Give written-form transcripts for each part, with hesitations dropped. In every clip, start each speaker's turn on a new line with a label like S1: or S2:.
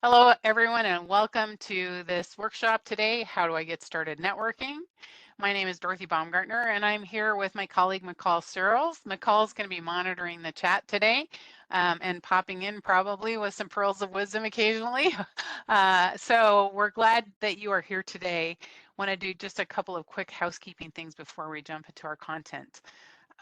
S1: Hello, everyone, and welcome to this workshop today, How Do I Get Started Networking? My name is Dorothy Baumgartner, and I'm here with my colleague, McCall Searles. McCall's going to be monitoring the chat today and popping in probably with some pearls of wisdom occasionally. So we're glad that you are here today. Want to do just a couple of quick housekeeping things before we jump into our content.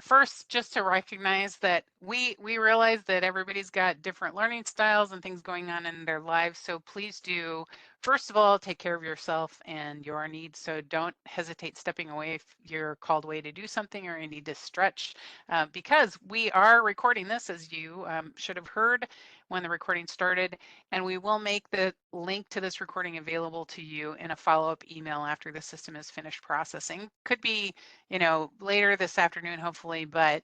S1: First, just to recognize that we realize that everybody's got different learning styles and things going on in their lives. So please do, first of all, take care of yourself and your needs. So don't hesitate stepping away if you're called away to do something or you need to stretch, because we are recording this, as you should have heard when the recording started, and we will make the link to this recording available to you in a follow-up email after the system is finished processing. Could be later this afternoon, hopefully, but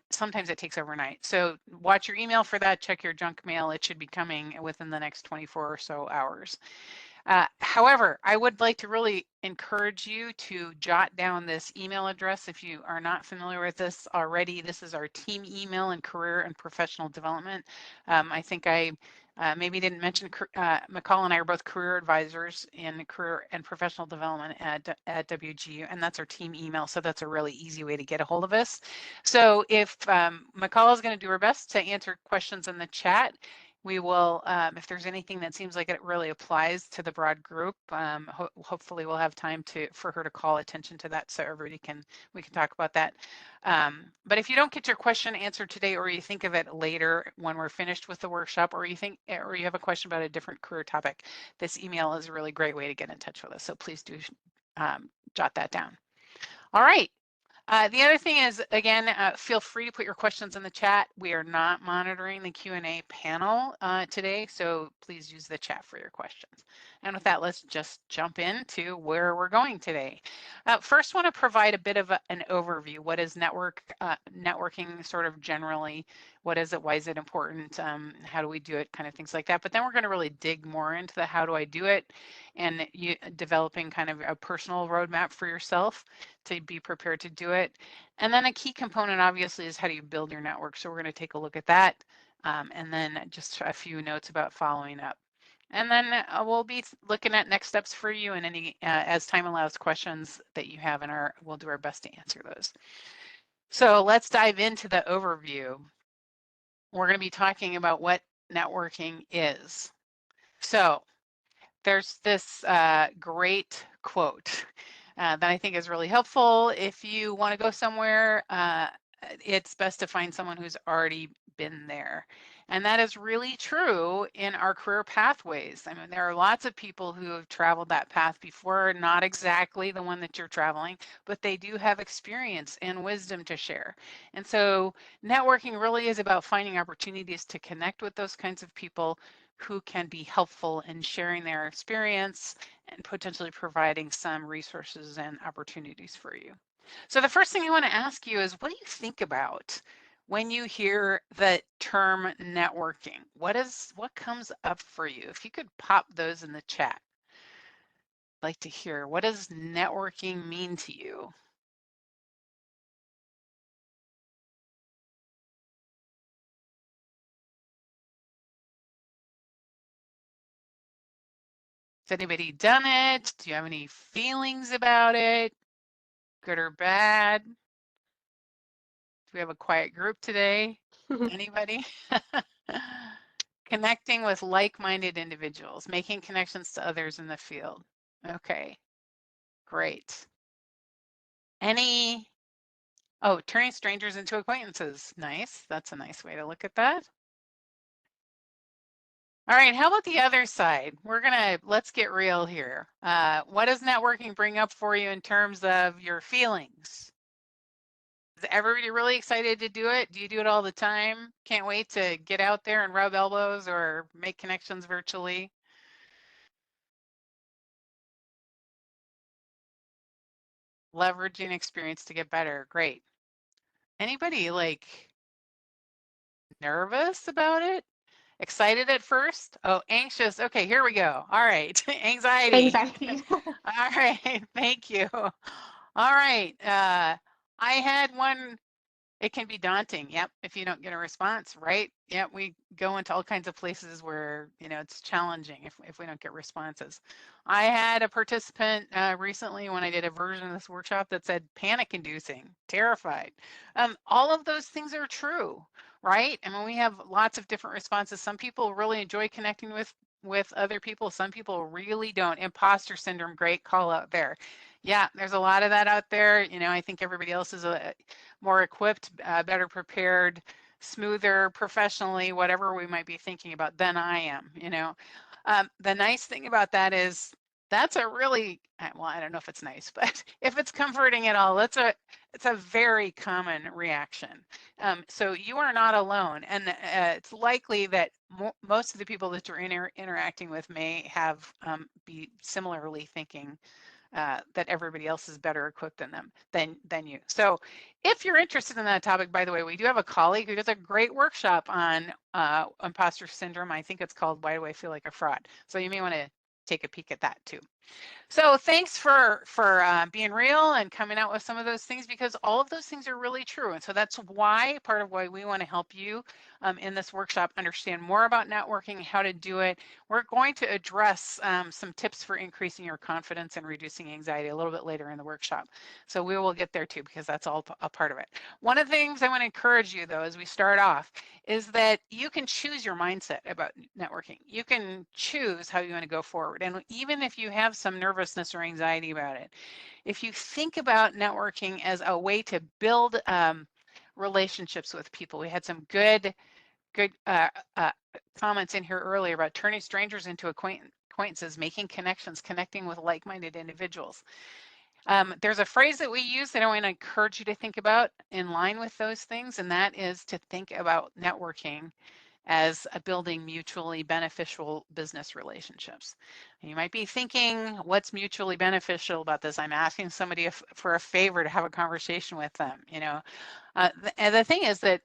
S1: sometimes it takes overnight. So watch your email for that. Check your junk mail. It should be coming within the next 24 or so hours. However, I would like to really encourage you to jot down this email address if you are not familiar with this already. This is our team email in career and professional development. I think I maybe didn't mention McCall and I are both career advisors in career and professional development at WGU, and that's our team email. So that's a really easy way to get a hold of us. So if McCall is going to do her best to answer questions in the chat, we will, if there's anything that seems like it really applies to the broad group, hopefully we'll have time for her to call attention to that so we can talk about that. But if you don't get your question answered today, or you think of it later when we're finished with the workshop, or you have a question about a different career topic, this email is a really great way to get in touch with us. So please do jot that down. All right. The other thing is, again, feel free to put your questions in the chat. We are not monitoring the Q&A panel today, so please use the chat for your questions. And with that, let's just jump into where we're going today. First, want to provide a bit of an overview. What is networking sort of generally? What is it? Why is it important? How do we do it? Kind of things like that. But then we're going to really dig more into the how do I do it, and developing kind of a personal roadmap for yourself to be prepared to do it. And then a key component, obviously, is how do you build your network. So we're going to take a look at that, and then just a few notes about following up. And then we'll be looking at next steps for you, and any, as time allows, questions that you have, and we'll do our best to answer those. So let's dive into the overview. We're going to be talking about what networking is. So there's this great quote that I think is really helpful. If you want to go somewhere, it's best to find someone who's already been there. And that is really true in our career pathways. I mean, there are lots of people who have traveled that path before, not exactly the one that you're traveling, but they do have experience and wisdom to share. And so networking really is about finding opportunities to connect with those kinds of people who can be helpful in sharing their experience and potentially providing some resources and opportunities for you. So the first thing I want to ask you is, what do you think about when you hear the term networking? What comes up for you? If you could pop those in the chat, I'd like to hear, what does networking mean to you? Has anybody done it? Do you have any feelings about it? Good or bad? Do we have a quiet group today? Anybody? Connecting with like-minded individuals, making connections to others in the field. Okay, great. Turning strangers into acquaintances. Nice. That's a nice way to look at that. All right, how about the other side? Let's get real here. What does networking bring up for you in terms of your feelings? Is everybody really excited to do it? Do you do it all the time? Can't wait to get out there and rub elbows or make connections virtually? Leveraging experience to get better. Great. Anybody like nervous about it? Excited at first? Oh, anxious. Okay, here we go. All right. Anxiety.
S2: Anxiety.
S1: All right. Thank you. All right. I had one It can be daunting. Yep. If you don't get a response, right? Yep. We go into all kinds of places where, it's challenging if we don't get responses. I had a participant recently when I did a version of this workshop that said panic inducing, terrified. All of those things are true, right? I mean, we have lots of different responses. Some people really enjoy connecting with other people. Some people really don't. Imposter syndrome, great call out there. Yeah, there's a lot of that out there. I think everybody else is more equipped, better prepared, smoother, professionally, whatever we might be thinking about than I am. The nice thing about that is that's a really, well, I don't know if it's nice, but if it's comforting at all, it's a very common reaction. So you are not alone, and it's likely that most of the people that you're interacting with may have be similarly thinking that everybody else is better equipped than you. So if you're interested in that topic, by the way, we do have a colleague who does a great workshop on imposter syndrome. I think it's called Why Do I Feel Like a Fraud? So you may want to take a peek at that too. So thanks for being real and coming out with some of those things, because all of those things are really true. And so that's part of why we want to help you in this workshop understand more about networking, how to do it. We're going to address some tips for increasing your confidence and reducing anxiety a little bit later in the workshop. So we will get there too, because that's all a part of it. One of the things I want to encourage you, though, as we start off, is that you can choose your mindset about networking. You can choose how you want to go forward. And even if you have some nervousness or anxiety about it, if you think about networking as a way to build relationships with people, we had some good comments in here earlier about turning strangers into acquaintances, making connections, connecting with like-minded individuals. There's a phrase that we use that I want to encourage you to think about in line with those things, and that is to think about networking as building mutually beneficial business relationships. You might be thinking, what's mutually beneficial about this? I'm asking somebody for a favor to have a conversation with them. The thing is that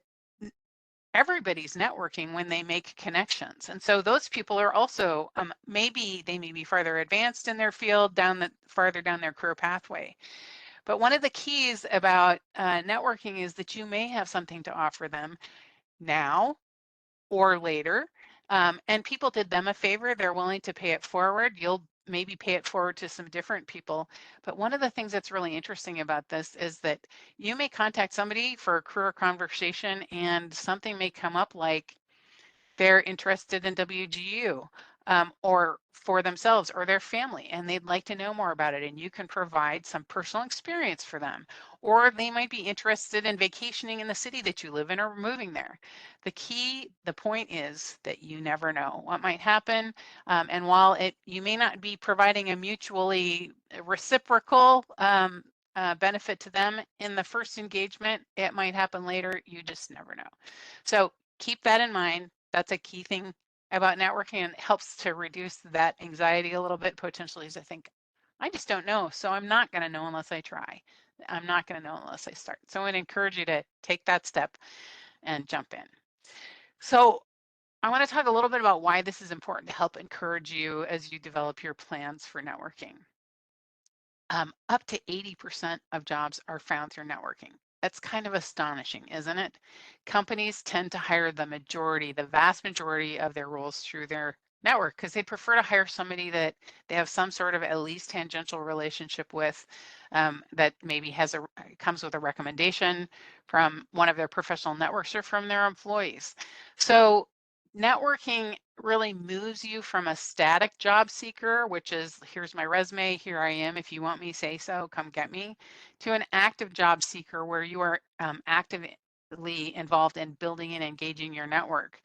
S1: everybody's networking when they make connections. And so those people are also, maybe they may be farther advanced in their field, farther down their career pathway. But one of the keys about networking is that you may have something to offer them now or later. And people did them a favor, they're willing to pay it forward. You'll maybe pay it forward to some different people. But one of the things that's really interesting about this is that you may contact somebody for a career conversation and something may come up like they're interested in WGU or for themselves or their family, and they'd like to know more about it, and you can provide some personal experience for them. Or they might be interested in vacationing in the city that you live in or moving there. The point is that you never know what might happen. And while you may not be providing a mutually reciprocal benefit to them in the first engagement, it might happen later. You just never know. So keep that in mind. That's a key thing about networking, and it helps to reduce that anxiety a little bit potentially, is I think, I just don't know, so I'm not going to know unless I try. I'm not going to know unless I start. So I would encourage you to take that step and jump in. So I want to talk a little bit about why this is important to help encourage you as you develop your plans for networking. Up to 80% of jobs are found through networking. That's kind of astonishing, isn't it? Companies tend to hire the vast majority of their roles through their network because they prefer to hire somebody that they have some sort of at least tangential relationship with, that maybe comes with a recommendation from one of their professional networks or from their employees. So networking really moves you from a static job seeker, which is, here's my resume, here I am, if you want me, say so, come get me, to an active job seeker where you are actively involved in building and engaging your network.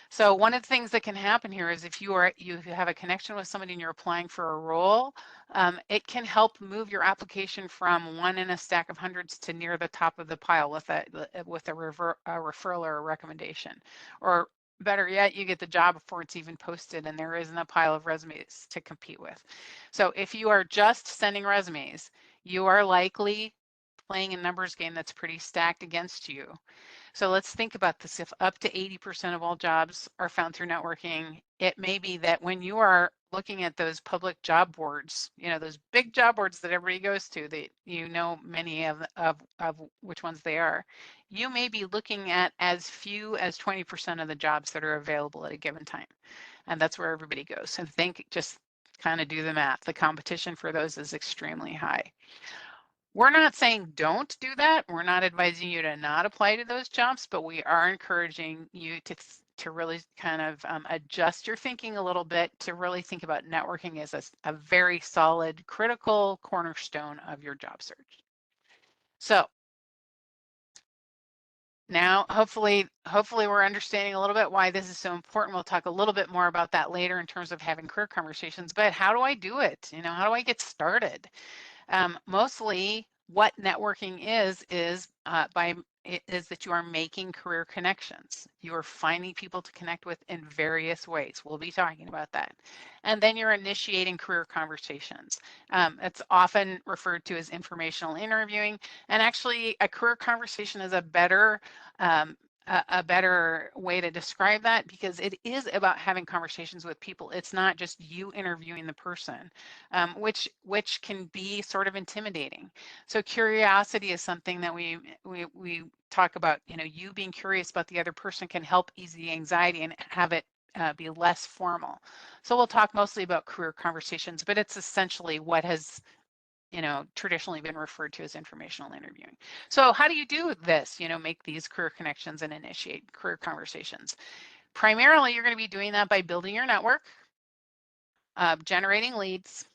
S1: So one of the things that can happen here is if you have a connection with somebody and you're applying for a role, it can help move your application from one in a stack of hundreds to near the top of the pile with a referral or a recommendation. Or better yet, you get the job before it's even posted and there isn't a pile of resumes to compete with. So if you are just sending resumes, you are likely playing a numbers game that's pretty stacked against you. So let's think about this. If up to 80% of all jobs are found through networking, it may be that when you are looking at those public job boards, those big job boards that everybody goes to, that many of which ones they are, you may be looking at as few as 20% of the jobs that are available at a given time. And that's where everybody goes. And just kind of do the math. The competition for those is extremely high. We're not saying don't do that. We're not advising you to not apply to those jobs, but we are encouraging you to really kind of adjust your thinking a little bit, to really think about networking as a very solid, critical cornerstone of your job search. So now, hopefully we're understanding a little bit why this is so important. We'll talk a little bit more about that later in terms of having career conversations, but how do I do it? How do I get started? Mostly what networking is that you are making career connections. You are finding people to connect with in various ways. We'll be talking about that. And then you're initiating career conversations. It's often referred to as informational interviewing. And actually, a career conversation is a better way to describe that, because it is about having conversations with people. It's not just you interviewing the person, which can be sort of intimidating. So curiosity is something that we talk about. You being curious about the other person can help ease the anxiety and have it be less formal. So we'll talk mostly about career conversations, but it's essentially what has traditionally been referred to as informational interviewing. So how do you do this? Make these career connections and initiate career conversations. Primarily, you're going to be doing that by building your network, generating leads,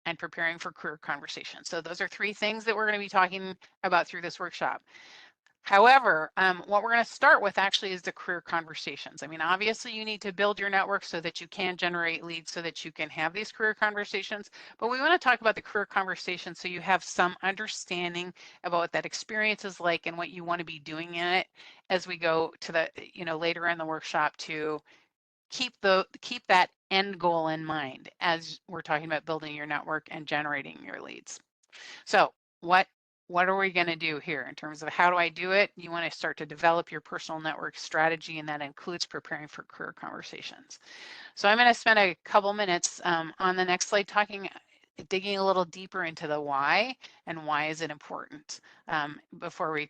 S1: and preparing for career conversations. So those are three things that we're going to be talking about through this workshop. However, what we're going to start with actually is the career conversations. I mean, obviously you need to build your network so that you can generate leads, so that you can have these career conversations. But we want to talk about the career conversations so you have some understanding about what that experience is like and what you want to be doing in it as we go to the, later in the workshop, to keep that end goal in mind as we're talking about building your network and generating your leads. So what are we going to do here in terms of how do I do it? You want to start to develop your personal network strategy, and that includes preparing for career conversations. So I'm going to spend a couple minutes on the next slide digging a little deeper into the why and why is it important before we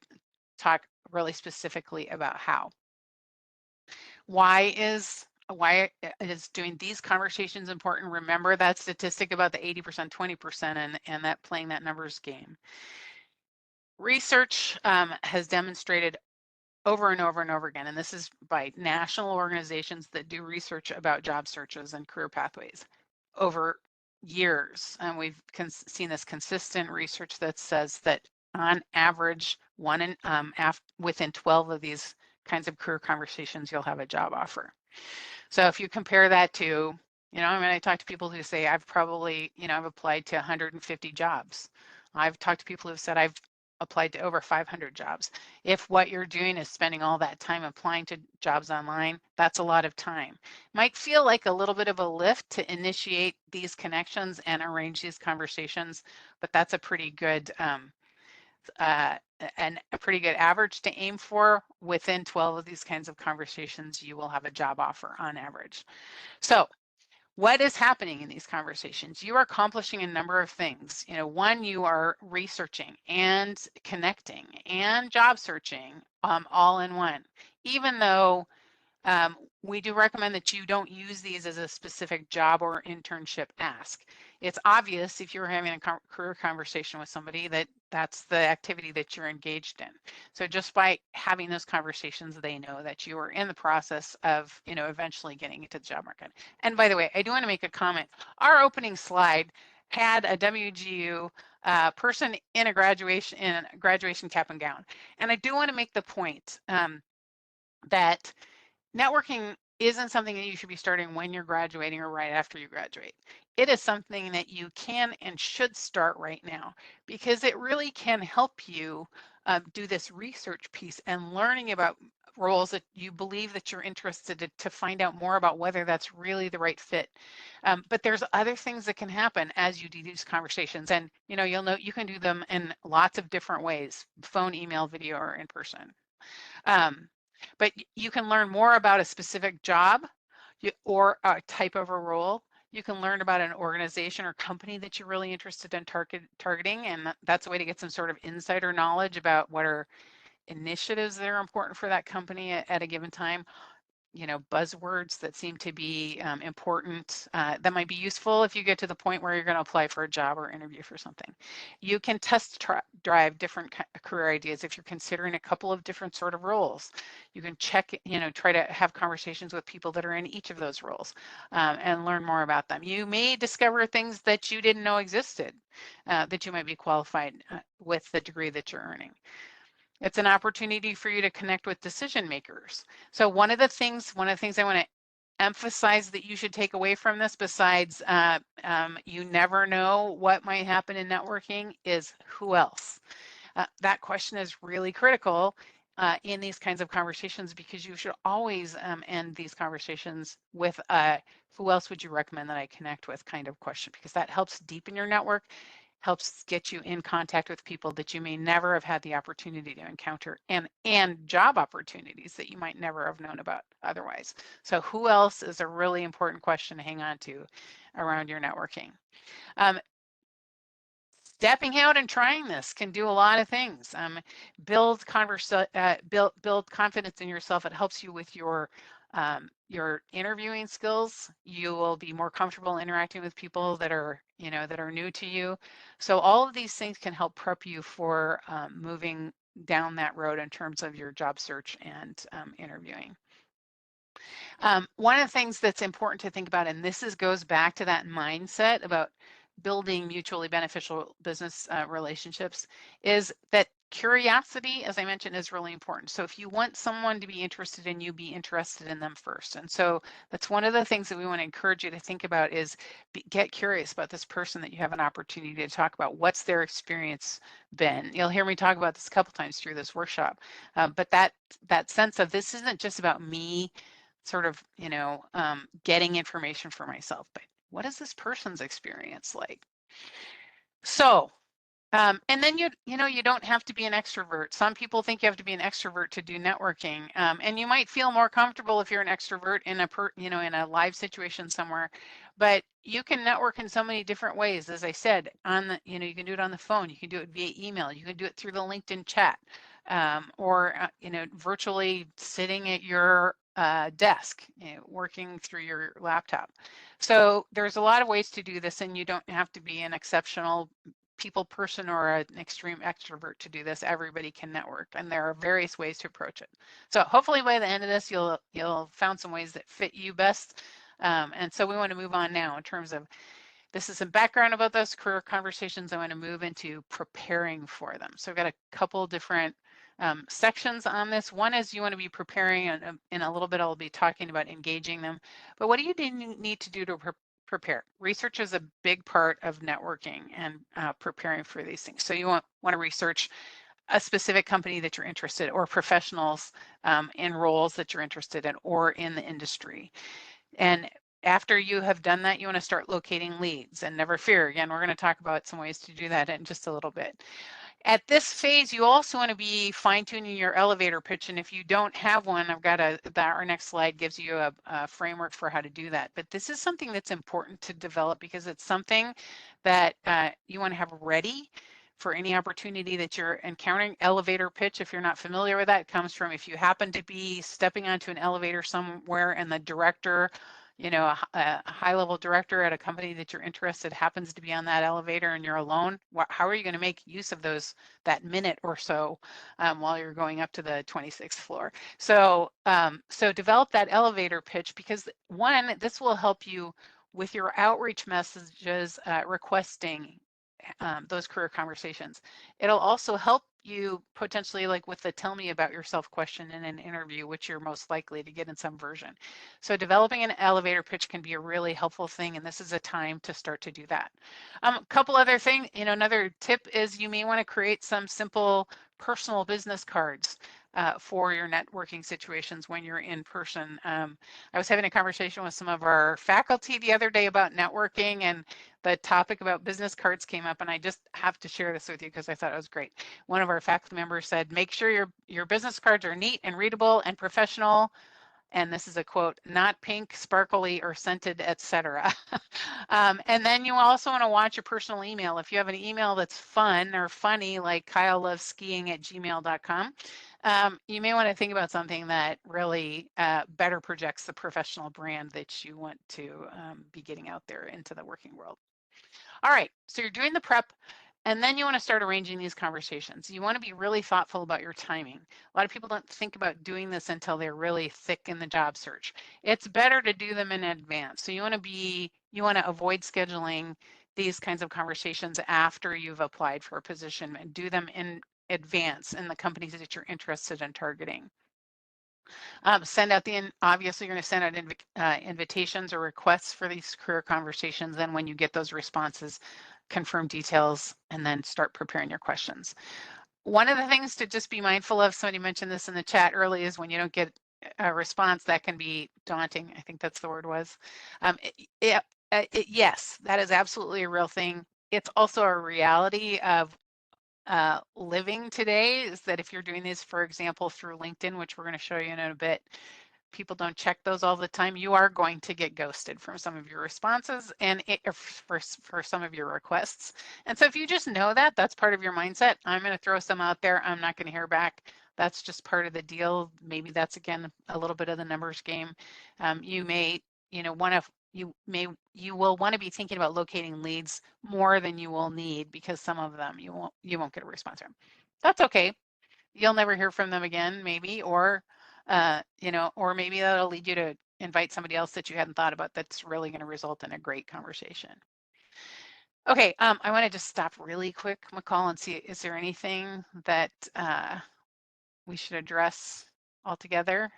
S1: talk really specifically about how. Why is doing these conversations important? Remember that statistic about the 80%, 20% and that playing that numbers game. Research has demonstrated over and over and over again, and this is by national organizations that do research about job searches and career pathways over years. And we've seen this consistent research that says that on average, within 12 of these kinds of career conversations, you'll have a job offer. So if you compare that to, I mean, I talk to people who say, I've probably, I've applied to 150 jobs. I've talked to people who've said, I've applied to over 500 jobs. If what you're doing is spending all that time applying to jobs online, that's a lot of time. Might feel like a little bit of a lift to initiate these connections and arrange these conversations, but that's a pretty good and a pretty good average to aim for. Within 12 of these kinds of conversations, you will have a job offer on average. So what is happening in these conversations? You are accomplishing a number of things. One, you are researching and connecting and job searching all in one. Even though we do recommend that you don't use these as a specific job or internship ask. It's obvious if you're having a career conversation with somebody that that's the activity that you're engaged in. So just by having those conversations, they know that you are in the process of, eventually getting into the job market. And by the way, I do want to make a comment. Our opening slide had a WGU person in a graduation cap and gown. And I do want to make the point that networking isn't something that you should be starting when you're graduating or right after you graduate. It is something that you can and should start right now, because it really can help you do this research piece and learning about roles that you believe that you're interested in, to find out more about whether that's really the right fit. But there's other things that can happen as you do these conversations, and you'll know you can do them in lots of different ways: phone, email, video, or in person. But you can learn more about a specific job or a type of a role. You can learn about an organization or company that you're really interested in targeting, and that's a way to get some sort of insider knowledge about what are initiatives that are important for that company at a given time. Buzzwords that seem to be important that might be useful if you get to the point where you're going to apply for a job or interview for something. You can drive different career ideas if you're considering a couple of different sort of roles. You can check, try to have conversations with people that are in each of those roles and learn more about them. You may discover things that you didn't know existed that you might be qualified with the degree that you're earning. It's an opportunity for you to connect with decision makers. So one of the things I want to emphasize that you should take away from this, besides you never know what might happen in networking, is who else? That question is really critical in these kinds of conversations, because you should always end these conversations with who else would you recommend that I connect with kind of question, because that helps deepen your network, helps get you in contact with people that you may never have had the opportunity to encounter, and job opportunities that you might never have known about otherwise. So who else is a really important question to hang on to around your networking. Stepping out and trying this can do a lot of things. Build confidence in yourself. It helps you with your interviewing skills. You will be more comfortable interacting with people that are new to you. So all of these things can help prep you for moving down that road in terms of your job search and interviewing. One of the things that's important to think about, and this goes back to that mindset about building mutually beneficial business relationships, is that curiosity, as I mentioned, is really important. So if you want someone to be interested in you, be interested in them first. And so that's one of the things that we want to encourage you to think about is get curious about this person that you have an opportunity to talk about. What's their experience been? You'll hear me talk about this a couple times through this workshop. But that sense of this isn't just about me sort of, getting information for myself, but what is this person's experience like? So, and then you don't have to be an extrovert. Some people think you have to be an extrovert to do networking, and you might feel more comfortable if you're an extrovert in a live situation somewhere. But you can network in so many different ways. As I said, you can do it on the phone. You can do it via email. You can do it through the LinkedIn chat, or virtually sitting at your desk, working through your laptop. So there's a lot of ways to do this, and you don't have to be an exceptional people person or an extreme extrovert to do this. Everybody can network, and there are various ways to approach it. So hopefully by the end of this, you'll found some ways that fit you best. And so we want to move on now in terms of, this is some background about those career conversations. I want to move into preparing for them. So I've got a couple different sections on this. One is you want to be preparing, and in a little bit I'll be talking about engaging them. But what do you need to do to prepare? Research is a big part of networking and preparing for these things. So you want to research a specific company that you're interested in, or professionals in roles that you're interested in, or in the industry. And after you have done that, you want to start locating leads. And never fear, again, we're going to talk about some ways to do that in just a little bit. At this phase, you also want to be fine-tuning your elevator pitch. And if you don't have one, I've got our next slide gives you a framework for how to do that. But this is something that's important to develop, because it's something that you want to have ready for any opportunity that you're encountering. Elevator pitch, if you're not familiar with that, comes from if you happen to be stepping onto an elevator somewhere and the director, a high-level director at a company that you're interested happens to be on that elevator and you're alone, how are you going to make use of that minute or so while you're going up to the 26th floor? So, so develop that elevator pitch, because one, this will help you with your outreach messages, requesting those career conversations. It'll also help you potentially, like with the tell me about yourself question in an interview, which you're most likely to get in some version. So developing an elevator pitch can be a really helpful thing, and this is a time to start to do that. A couple other things, another tip is you may want to create some simple personal business cards. for your networking situations when you're in person. I was having a conversation with some of our faculty the other day about networking, and the topic about business cards came up, and I just have to share this with you because I thought it was great. One of our faculty members said, make sure your business cards are neat and readable and professional. And this is a quote, not pink, sparkly, or scented, etc. And then you also want to watch your personal email. If you have an email that's fun or funny, like kyleloveskiing@gmail.com, you may want to think about something that really better projects the professional brand that you want to be getting out there into the working world. All right, so you're doing the prep. And then you want to start arranging these conversations. You want to be really thoughtful about your timing. A lot of people don't think about doing this until they're really thick in the job search. It's better to do them in advance. So you want to avoid scheduling these kinds of conversations after you've applied for a position, and do them in advance in the companies that you're interested in targeting. Obviously you're going to send out invitations or requests for these career conversations. Then when you get those responses, confirm details, and then start preparing your questions. One of the things to just be mindful of, somebody mentioned this in the chat early, is when you don't get a response, that can be daunting. I think that's the word was. Yes, that is absolutely a real thing. It's also a reality of living today, is that if you're doing this, for example, through LinkedIn, which we're going to show you in a bit, people don't check those all the time. You are going to get ghosted from some of your responses and for some of your requests. And so if you just know that, that's part of your mindset. I'm going to throw some out there. I'm not going to hear back. That's just part of the deal. Maybe that's, again, a little bit of the numbers game. You may, you will want to be thinking about locating leads more than you will need, because some of them you won't get a response from. That's okay. You'll never hear from them again, maybe, or or maybe that'll lead you to invite somebody else that you hadn't thought about that's really going to result in a great conversation. Okay, I want to just stop really quick, McCall, and see, is there anything that we should address altogether?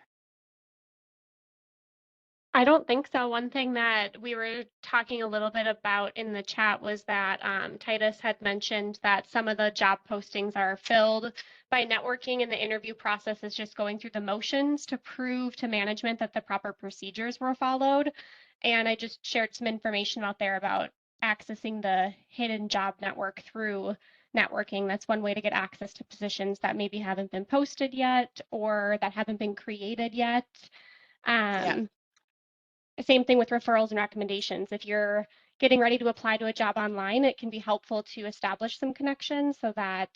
S2: I don't think so. One thing that we were talking a little bit about in the chat was that Titus had mentioned that some of the job postings are filled by networking, and the interview process is just going through the motions to prove to management that the proper procedures were followed. And I just shared some information out there about accessing the hidden job network through networking. That's one way to get access to positions that maybe haven't been posted yet or that haven't been created yet.
S1: Yeah.
S2: Same thing with referrals and recommendations. If you're getting ready to apply to a job online, it can be helpful to establish some connections so that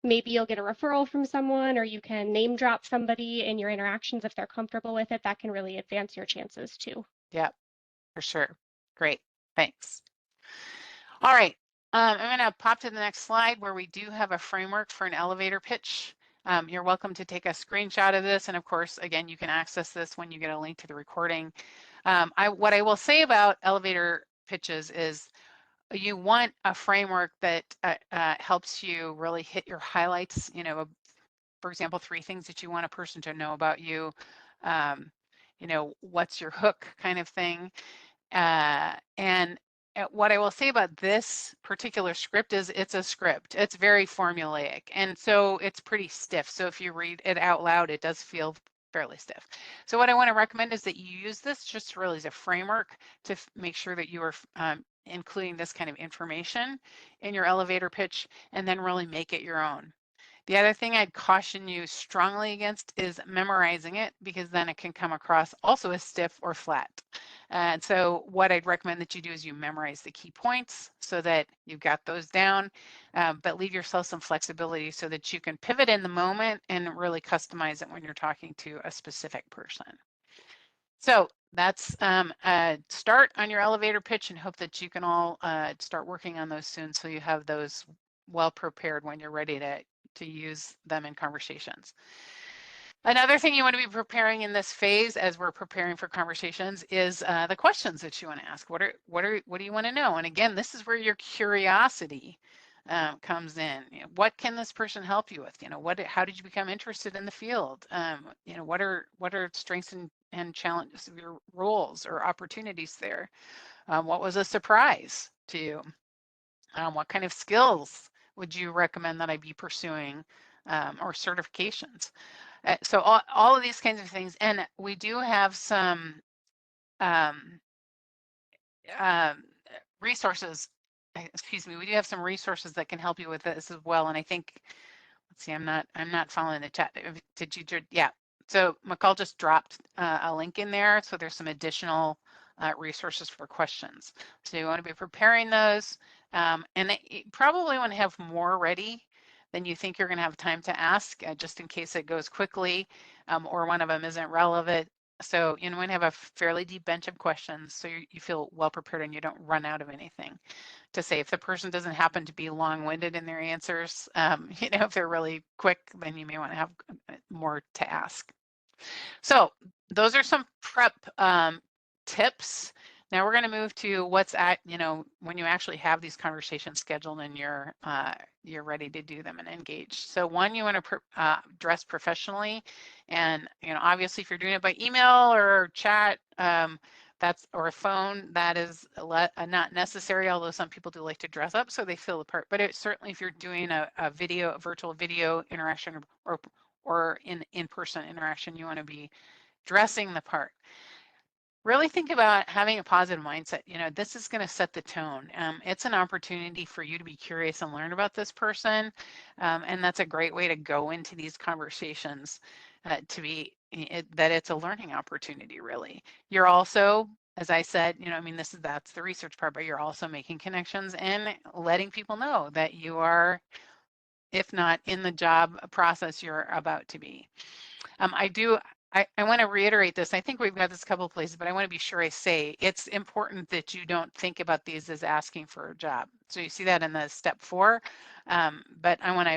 S2: maybe you'll get a referral from someone, or you can name drop somebody in your interactions if they're comfortable with it. That can really advance your chances too.
S1: Yeah, for sure. Great. Thanks. All right. I'm going to pop to the next slide where we do have a framework for an elevator pitch. You're welcome to take a screenshot of this. And of course, again, you can access this when you get a link to the recording. What I will say about elevator pitches is you want a framework that helps you really hit your highlights. For example, 3 things that you want a person to know about you. What's your hook, kind of thing. And what I will say about this particular script is it's a script. It's very formulaic, and so it's pretty stiff. So if you read it out loud, it does feel fairly stiff. So what I want to recommend is that you use this just really as a framework to make sure that you are including this kind of information in your elevator pitch, and then really make it your own. The other thing I'd caution you strongly against is memorizing it, because then it can come across also as stiff or flat. And so what I'd recommend that you do is you memorize the key points so that you've got those down, but leave yourself some flexibility so that you can pivot in the moment and really customize it when you're talking to a specific person. So that's a start on your elevator pitch, and hope that you can all start working on those soon so you have those well prepared when you're ready to use them in conversations. Another thing you want to be preparing in this phase, as we're preparing for conversations, is the questions that you want to ask. What do you want to know? And again, this is where your curiosity comes in. What can this person help you with? How did you become interested in the field? What are strengths and challenges of your roles or opportunities there? What was a surprise to you? What kind of skills would you recommend that I be pursuing, or certifications? So all of these kinds of things, and we do have some um, um, resources. Excuse me, we do have some resources that can help you with this as well. And I think, let's see, I'm not following the chat. Did you? Yeah. So McCall just dropped a link in there. So there's some additional resources for questions. So you want to be preparing those, and you probably want to have more ready than you think you're going to have time to ask, just in case it goes quickly, or one of them isn't relevant. So you want to have a fairly deep bench of questions so you feel well prepared and you don't run out of anything to say. If the person doesn't happen to be long-winded in their answers, if they're really quick, then you may want to have more to ask. So those are some prep tips. Now we're going to move to what's at, when you actually have these conversations scheduled and you're ready to do them and engage. So one, you want to dress professionally, and obviously if you're doing it by email or chat, or a phone, that is not necessary, although some people do like to dress up so they feel the part. But certainly if you're doing a virtual video interaction or in-person interaction, you want to be dressing the part. Really think about having a positive mindset. This is going to set the tone. It's an opportunity for you to be curious and learn about this person. And that's a great way to go into these conversations, that it's a learning opportunity, really. You're also, as I said, that's the research part, but you're also making connections and letting people know that you are, if not in the job process, you're about to be. I want to reiterate this. I think we've got this a couple of places, but I want to be sure I say it's important that you don't think about these as asking for a job. So you see that in the step 4, but I want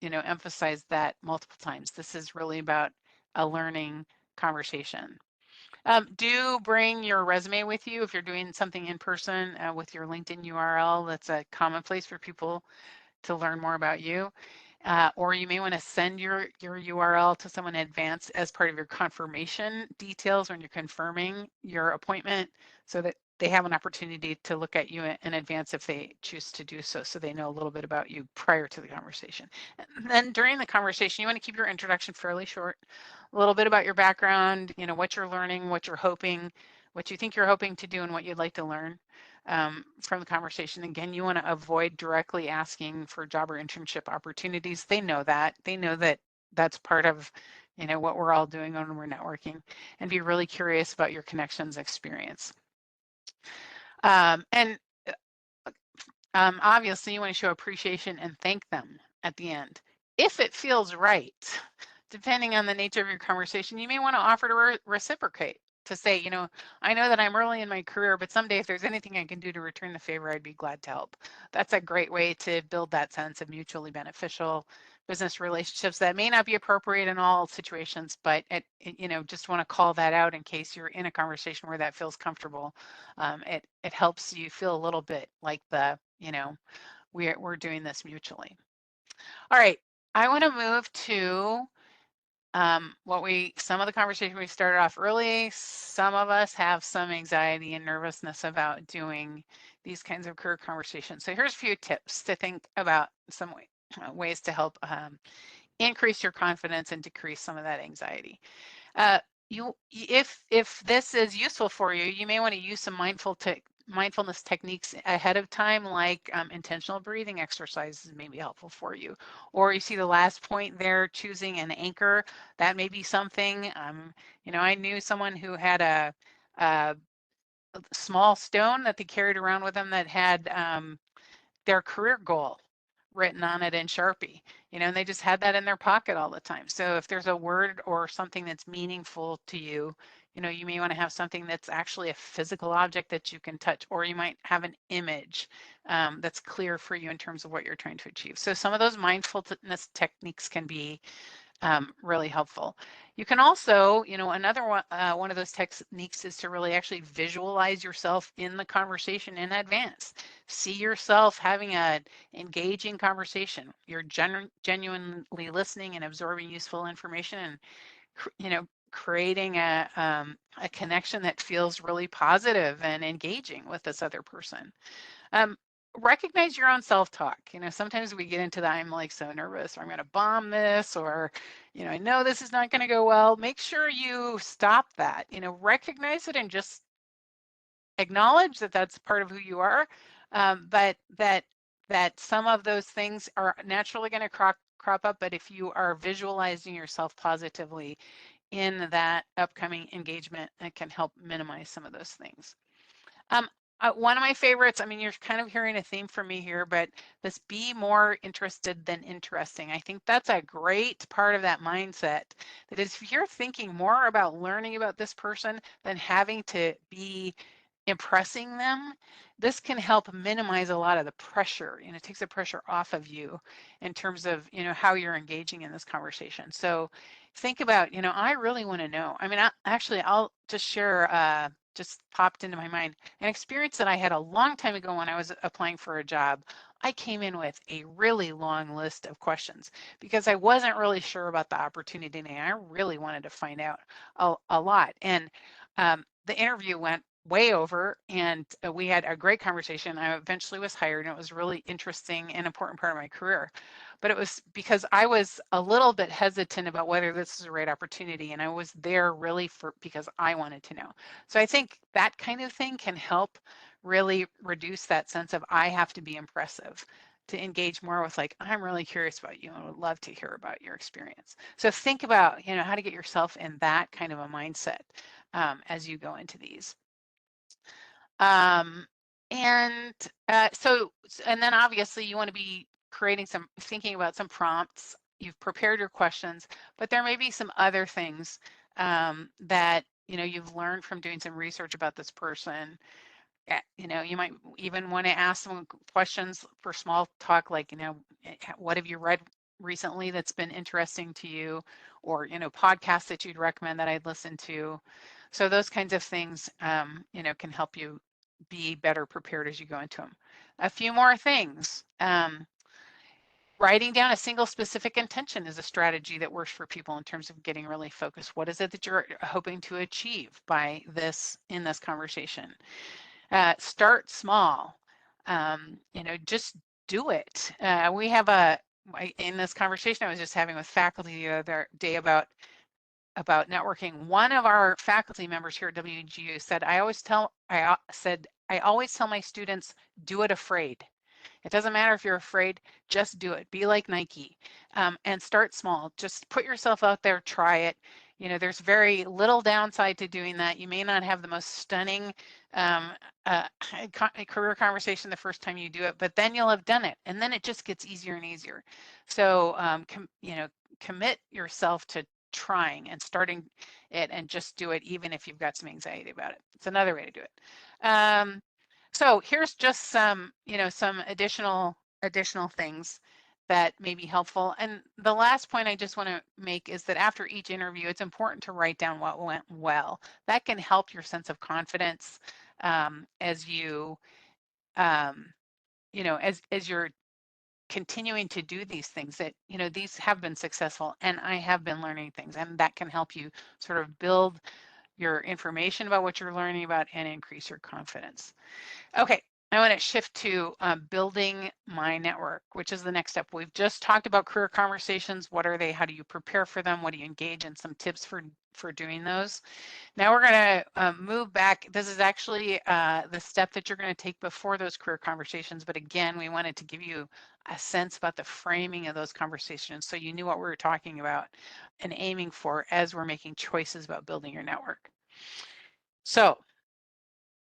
S1: to emphasize that multiple times. This is really about a learning conversation. Do bring your resume with you if you're doing something in person with your LinkedIn URL. That's a common place for people to learn more about you. Or you may want to send your URL to someone in advance as part of your confirmation details when you're confirming your appointment, so that they have an opportunity to look at you in advance if they choose to do so, so they know a little bit about you prior to the conversation. And then during the conversation, you want to keep your introduction fairly short, a little bit about your background, what you're learning, what you think you're hoping to do, and what you'd like to learn from the conversation. Again, you want to avoid directly asking for job or internship opportunities. They know that. They know that that's part of what we're all doing when we're networking, and be really curious about your connections experience. And obviously you want to show appreciation and thank them at the end. If it feels right, depending on the nature of your conversation, you may want to offer to reciprocate, to say, I know that I'm early in my career, but someday if there's anything I can do to return the favor, I'd be glad to help. That's a great way to build that sense of mutually beneficial business relationships that may not be appropriate in all situations, but just want to call that out in case you're in a conversation where that feels comfortable. It helps you feel a little bit like we're doing this mutually. All right, I want to move to some of the conversation we started off early. Some of us have some anxiety and nervousness about doing these kinds of career conversations. So here's a few tips to think about, some ways to help increase your confidence and decrease some of that anxiety. If this is useful for you, you may want to use some mindfulness techniques ahead of time, like intentional breathing exercises may be helpful for you. Or you see the last point there, choosing an anchor. That may be something. I knew someone who had a small stone that they carried around with them that had their career goal written on it in Sharpie, and they just had that in their pocket all the time. So if there's a word or something that's meaningful to you, you may want to have something that's actually a physical object that you can touch, or you might have an image that's clear for you in terms of what you're trying to achieve. So some of those mindfulness techniques can be really helpful. You can also, another one of those techniques is to really actually visualize yourself in the conversation in advance. See yourself having an engaging conversation. You're genuinely listening and absorbing useful information, and creating a connection that feels really positive and engaging with this other person. recognize your own self-talk. Sometimes we get into the I'm like so nervous, or I'm going to bomb this, or I know this is not going to go well. Make sure you stop that. Recognize it and just acknowledge that that's part of who you are, but that some of those things are naturally going to crop up. But if you are visualizing yourself positively in that upcoming engagement, it can help minimize some of those things. One of my favorites, I mean, you're kind of hearing a theme from me here, but this be more interested than interesting. I think that's a great part of that mindset. That is, if you're thinking more about learning about this person than having to be impressing them, this can help minimize a lot of the pressure. It takes the pressure off of you in terms of, how you're engaging in this conversation. So think about, I really want to know. I mean, I'll just share, just popped into my mind, an experience that I had a long time ago when I was applying for a job. I came in with a really long list of questions because I wasn't really sure about the opportunity and I really wanted to find out a lot. And the interview went way over and we had a great conversation. I eventually was hired and it was really interesting and important part of my career. But it was because I was a little bit hesitant about whether this is a right opportunity, and I was there really because I wanted to know. So I think that kind of thing can help really reduce that sense of I have to be impressive, to engage more with like, I'm really curious about you and would love to hear about your experience. So think about, how to get yourself in that kind of a mindset as you go into these. Um, and and then obviously you want to be thinking about some prompts. You've prepared your questions, but there may be some other things that you've learned from doing some research about this person. You might even want to ask some questions for small talk, like, what have you read recently that's been interesting to you, or podcasts that you'd recommend that I'd listen to. So those kinds of things, can help you be better prepared as you go into them. A few more things. Writing down a single specific intention is a strategy that works for people in terms of getting really focused. What is it that you're hoping to achieve by in this conversation? Start small. Just do it. We have in this conversation I was just having with faculty the other day about networking. One of our faculty members here at WGU said, I always tell my students, do it afraid. It doesn't matter if you're afraid, just do it. Be like Nike, and start small. Just put yourself out there, try it. There's very little downside to doing that. You may not have the most stunning career conversation the first time you do it, but then you'll have done it, and then it just gets easier and easier. So, commit yourself to trying and starting it, and just do it even if you've got some anxiety about it. It's another way to do it. So here's just some additional things that may be helpful. And the last point I just want to make is that after each interview, it's important to write down what went well. That can help your sense of confidence as you, as you're continuing to do these things, that these have been successful and I have been learning things, and that can help you sort of build your information about what you're learning about and increase your confidence. Okay, I want to shift to building my network, which is the next step. We've just talked about career conversations. What are they? How do you prepare for them? What do you engage in? Some tips for doing those. Now we're going to move back. This is actually the step that you're going to take before those career conversations. But again, we wanted to give you a sense about the framing of those conversations so you knew what we were talking about and aiming for as we're making choices about building your network. So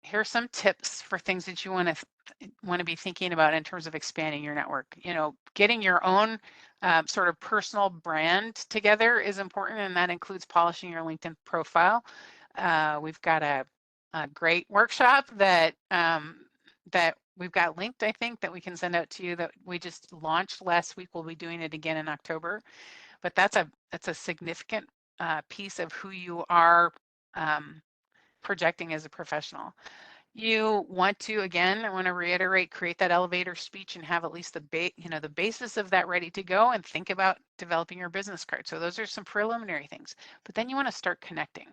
S1: here's some tips for things that you want to be thinking about in terms of expanding your network. Getting your own sort of personal brand together is important, and that includes polishing your LinkedIn profile. We've got a great workshop that we've got linked, I think, that we can send out to you, that we just launched last week. We'll be doing it again in October, but that's a significant piece of who you are projecting as a professional. You want to, again, I want to reiterate, create that elevator speech and have at least the basis of that ready to go, and think about developing your business card. So those are some preliminary things, but then you want to start connecting.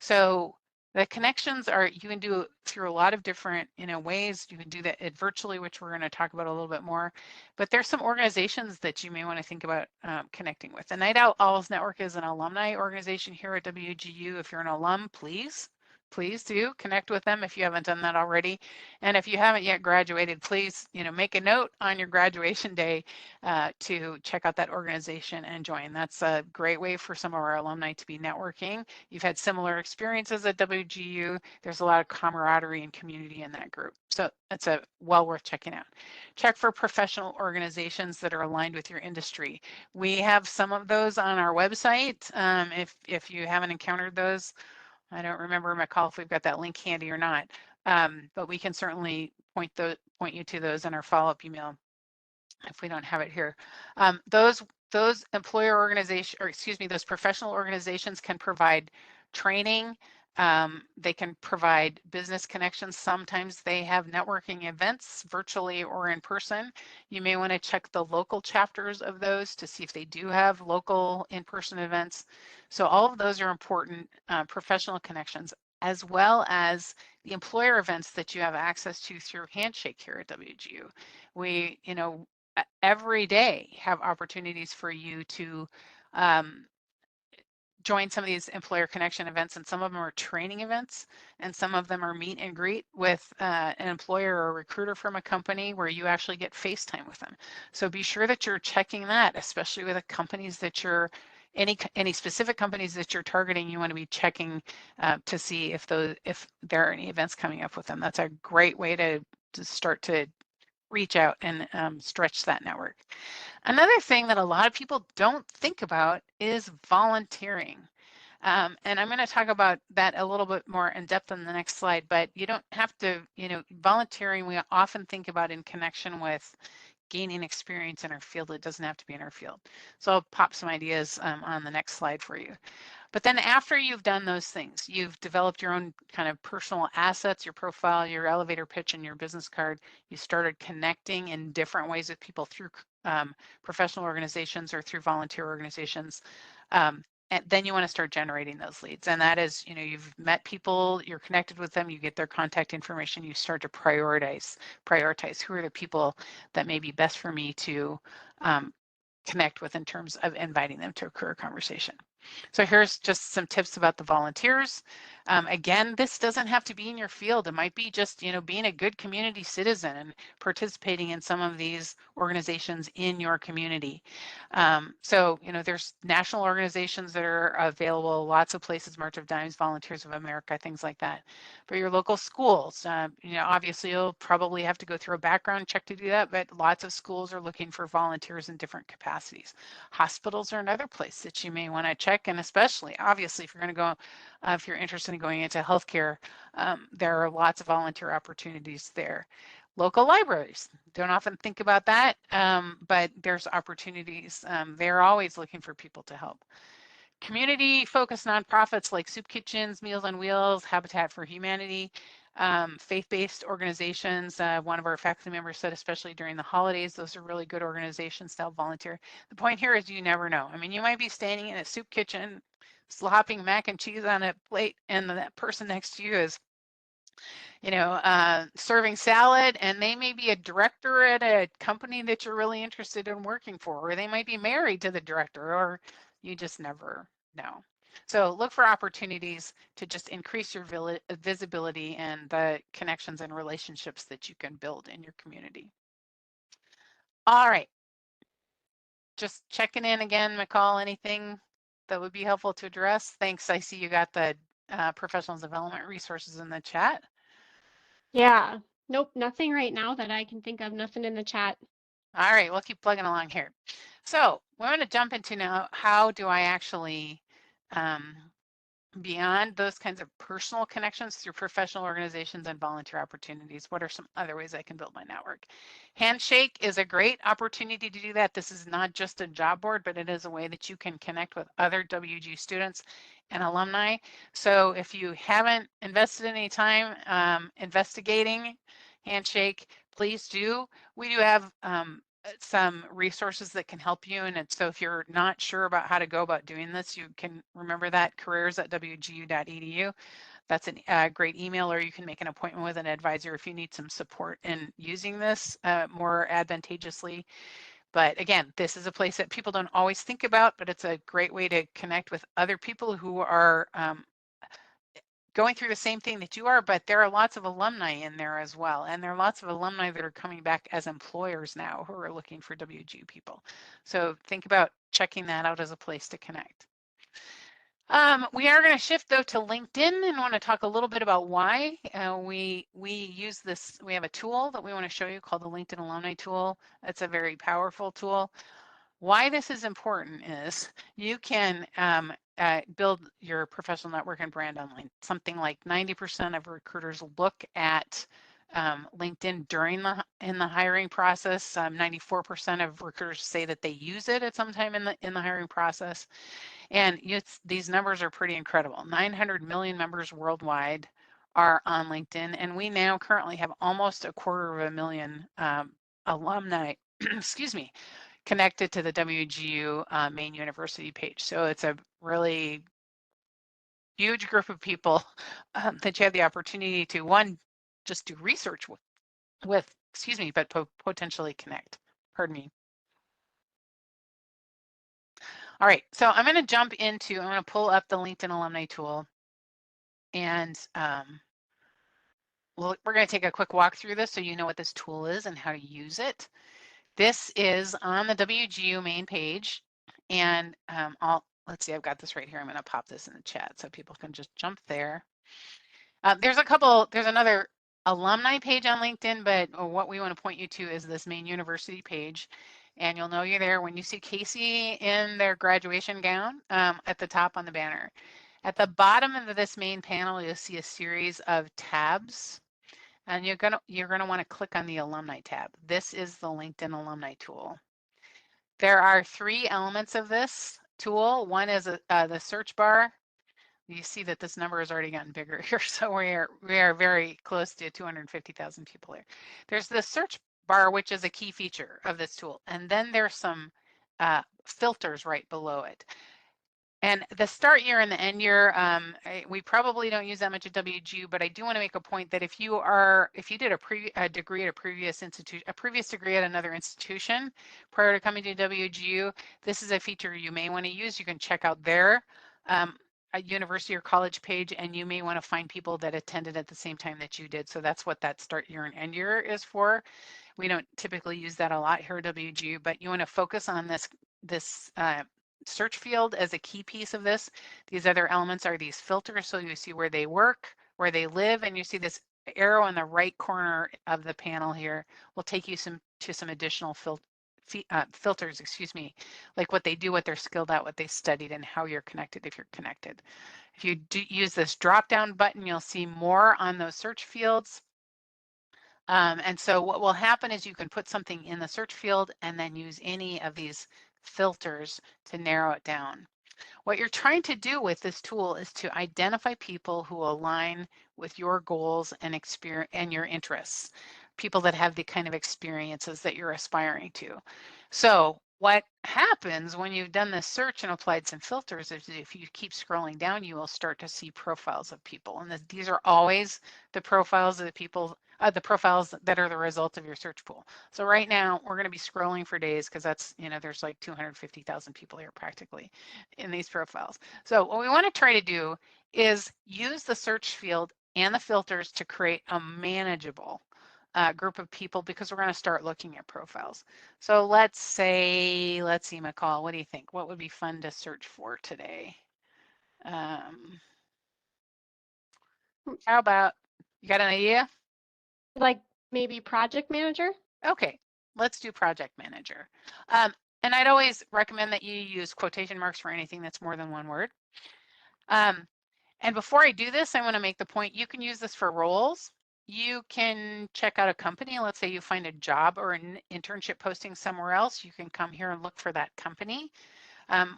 S1: So The connections are, you can do through a lot of different, ways. You can do that virtually, which we're going to talk about a little bit more. But there's some organizations that you may want to think about connecting with. The Night Owls Network is an alumni organization here at WGU. If you're an alum, please do connect with them if you haven't done that already. And if you haven't yet graduated, please, make a note on your graduation day to check out that organization and join. That's a great way for some of our alumni to be networking. You've had similar experiences at WGU. There's a lot of camaraderie and community in that group. So it's a well worth checking out. Check for professional organizations that are aligned with your industry. We have some of those on our website. If you haven't encountered those, I don't remember, McCall, if we've got that link handy or not, but we can certainly point you to those in our follow-up email if we don't have it here. Those employer organizations, or excuse me, those professional organizations can provide training. They can provide business connections. Sometimes they have networking events virtually or in person. You may want to check the local chapters of those to see if they do have local in-person events. So all of those are important professional connections, as well as the employer events that you have access to through Handshake here at WGU. We, every day have opportunities for you to join some of these employer connection events, and some of them are training events, and some of them are meet and greet with an employer or a recruiter from a company where you actually get FaceTime with them. So be sure that you're checking that, especially with the companies that you're any specific companies that you're targeting. You want to be checking to see if there are any events coming up with them. That's a great way to start to reach out and stretch that network. Another thing that a lot of people don't think about is volunteering. And I'm going to talk about that a little bit more in depth in the next slide, but you don't have to, volunteering we often think about in connection with gaining experience in our field. It doesn't have to be in our field. So I'll pop some ideas on the next slide for you. But then after you've done those things, you've developed your own kind of personal assets, your profile, your elevator pitch, and your business card. You started connecting in different ways with people through professional organizations or through volunteer organizations. And then you want to start generating those leads. And that is, you've met people, you're connected with them, you get their contact information, you start to prioritize who are the people that may be best for me to connect with in terms of inviting them to a career conversation. So here's just some tips about the volunteers. Again, this doesn't have to be in your field. It might be just, being a good community citizen and participating in some of these organizations in your community. So, there's national organizations that are available, lots of places, March of Dimes, Volunteers of America, things like that. For your local schools, obviously you'll probably have to go through a background check to do that, but lots of schools are looking for volunteers in different capacities. Hospitals are another place that you may want to check, and especially, obviously, if you're going to go, if you're interested in going into healthcare, there are lots of volunteer opportunities there. Local libraries, don't often think about that, but there's opportunities. They're always looking for people to help. Community-focused nonprofits like soup kitchens, Meals on Wheels, Habitat for Humanity, faith-based organizations. One of our faculty members said, especially during the holidays, those are really good organizations to help volunteer. The point here is you never know. I mean, you might be standing in a soup kitchen, slopping mac and cheese on a plate, and that person next to you is serving salad, and they may be a director at a company that you're really interested in working for, or they might be married to the director, or you just never know. So look for opportunities to just increase your visibility and the connections and relationships that you can build in your community. All right. Just checking in again, McCall, anything that would be helpful to address? Thanks. I see you got the professional development resources in the chat.
S2: Yeah. Nope, nothing right now that I can think of, nothing in the chat.
S1: All right, we'll keep plugging along here. So we're going to jump into now, how do I actually, beyond those kinds of personal connections through professional organizations and volunteer opportunities, what are some other ways I can build my network? Handshake is a great opportunity to do that. This is not just a job board, but it is a way that you can connect with other WGU students and alumni. So if you haven't invested any time investigating Handshake, please do. We do have some resources that can help you. And so if you're not sure about how to go about doing this, you can remember that careers@wgu.edu. that's a great email, or you can make an appointment with an advisor if you need some support in using this more advantageously. But again, this is a place that people don't always think about, but it's a great way to connect with other people who are going through the same thing that you are, but there are lots of alumni in there as well. And there are lots of alumni that are coming back as employers now who are looking for WGU people. So think about checking that out as a place to connect. We are going to shift though to LinkedIn and want to talk a little bit about why we use this. We have a tool that we want to show you called the LinkedIn Alumni Tool. It's a very powerful tool. Why this is important is you can build your professional network and brand online. Something like 90% of recruiters look at LinkedIn in the hiring process. 94% of recruiters say that they use it at some time in the hiring process. And these numbers are pretty incredible. 900 million members worldwide are on LinkedIn, and we now currently have almost 250,000 alumni, excuse me, connected to the WGU main university page. So it's a really huge group of people that you have the opportunity to, one, just do research with excuse me, but potentially connect. Pardon me. All right, so I'm going to pull up the LinkedIn Alumni Tool, and we're going to take a quick walk through this so you know what this tool is and how to use it. This is on the WGU main page, and let's see, I've got this right here. I'm going to pop this in the chat so people can just jump there. There's another alumni page on LinkedIn, but what we want to point you to is this main university page. And you'll know you're there when you see Casey in their graduation gown at the top on the banner. At the bottom of this main panel, you'll see a series of tabs, and you're gonna want to click on the alumni tab. This is the LinkedIn Alumni Tool. There are 3 elements of this tool. One is the search bar. You see that this number has already gotten bigger here, so we are very close to 250,000 people here. There's the search bar, which is a key feature of this tool, and then there's some filters right below it. And the start year and the end year, we probably don't use that much at WGU, but I do want to make a point that if you did a degree at a previous degree at another institution prior to coming to WGU, this is a feature you may want to use. You can check out their a university or college page, and you may want to find people that attended at the same time that you did. So that's what that start year and end year is for. We don't typically use that a lot here at WGU, but you want to focus on this search field as a key piece of this. These other elements are these filters, so you see where they work, where they live, and you see this arrow in the right corner of the panel here will take you to some additional filters, excuse me, like what they do, what they're skilled at, what they studied, and how you're connected if you're connected. If you do use this drop-down button, you'll see more on those search fields. And so what will happen is you can put something in the search field and then use any of these filters to narrow it down. What you're trying to do with this tool is to identify people who align with your goals and experience and your interests, people that have the kind of experiences that you're aspiring to. So what happens when you've done this search and applied some filters is if you keep scrolling down, you will start to see profiles of people. And these are always the profiles of the people, the profiles that are the result of your search pool. So right now we're going to be scrolling for days because that's, there's like 250,000 people here practically in these profiles. So what we want to try to do is use the search field and the filters to create a manageable group of people, because we're going to start looking at profiles. So let's see, McCall, what do you think? What would be fun to search for today? How about, you got an idea?
S2: Like maybe project manager?
S1: Okay, let's do project manager. And I'd always recommend that you use quotation marks for anything that's more than one word. And before I do this, I want to make the point, you can use this for roles. You can check out a company. Let's say you find a job or an internship posting somewhere else. You can come here and look for that company.